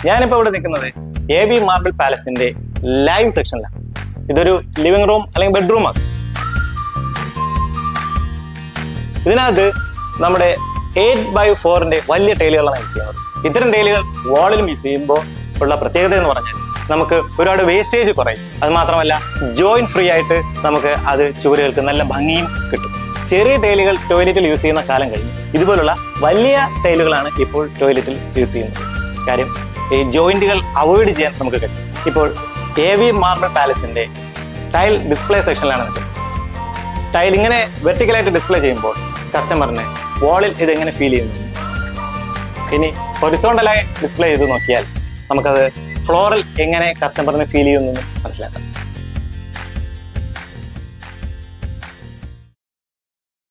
ഞാനിപ്പോൾ ഇവിടെ നിൽക്കുന്നത് AB മാർബിൾ പാലസിന്റെ ലൈവ് സെക്ഷനിലാണ്. ഇതൊരു ലിവിംഗ് റൂം അല്ലെങ്കിൽ ബെഡ്റൂമാണ്. ഇതിനകത്ത് നമ്മുടെ 8x4 വലിയ ടൈലുകളാണ് യൂസ് ചെയ്യുന്നത്. ഇത്തരം ടൈലുകൾ വാളിലും യൂസ് ചെയ്യുമ്പോൾ ഉള്ള പ്രത്യേകത എന്ന് പറഞ്ഞാൽ നമുക്ക് ഒരുപാട് വേസ്റ്റേജ് കുറയും. അത് മാത്രമല്ല ജോയിന്റ് ഫ്രീ ആയിട്ട് നമുക്ക് അത് ചുവരുകൾക്ക് നല്ല ഭംഗിയും കിട്ടും. ചെറിയ ടൈലുകൾ ടോയ്ലറ്റിൽ യൂസ് ചെയ്യുന്ന കാലം കഴിഞ്ഞു. ഇതുപോലുള്ള വലിയ ടൈലുകളാണ് ഇപ്പോൾ ടോയ്ലറ്റിൽ യൂസ് ചെയ്യുന്നത്. കാര്യം ഈ ജോയിന്റുകൾ അവോയ്ഡ് ചെയ്യാൻ നമുക്ക് കഴിയും. ഇപ്പോൾ AB മാർബിൾ പാലസിന്റെ ടൈൽ ഡിസ്പ്ലേ സെക്ഷനിലാണ് നിൽക്കുന്നത്. ടൈൽ ഇങ്ങനെ വെർട്ടിക്കലായിട്ട് ഡിസ്പ്ലേ ചെയ്യുമ്പോൾ കസ്റ്റമറിന് വാളിൽ ഇതെങ്ങനെ ഫീൽ ചെയ്യുന്നു. ഇനി ഹൊറിസോണ്ടലായി ഡിസ്പ്ലേ ചെയ്ത് നോക്കിയാൽ നമുക്കത് ഫ്ലോറിൽ എങ്ങനെ കസ്റ്റമറിന് ഫീൽ ചെയ്യുന്നു മനസ്സിലാക്കാം.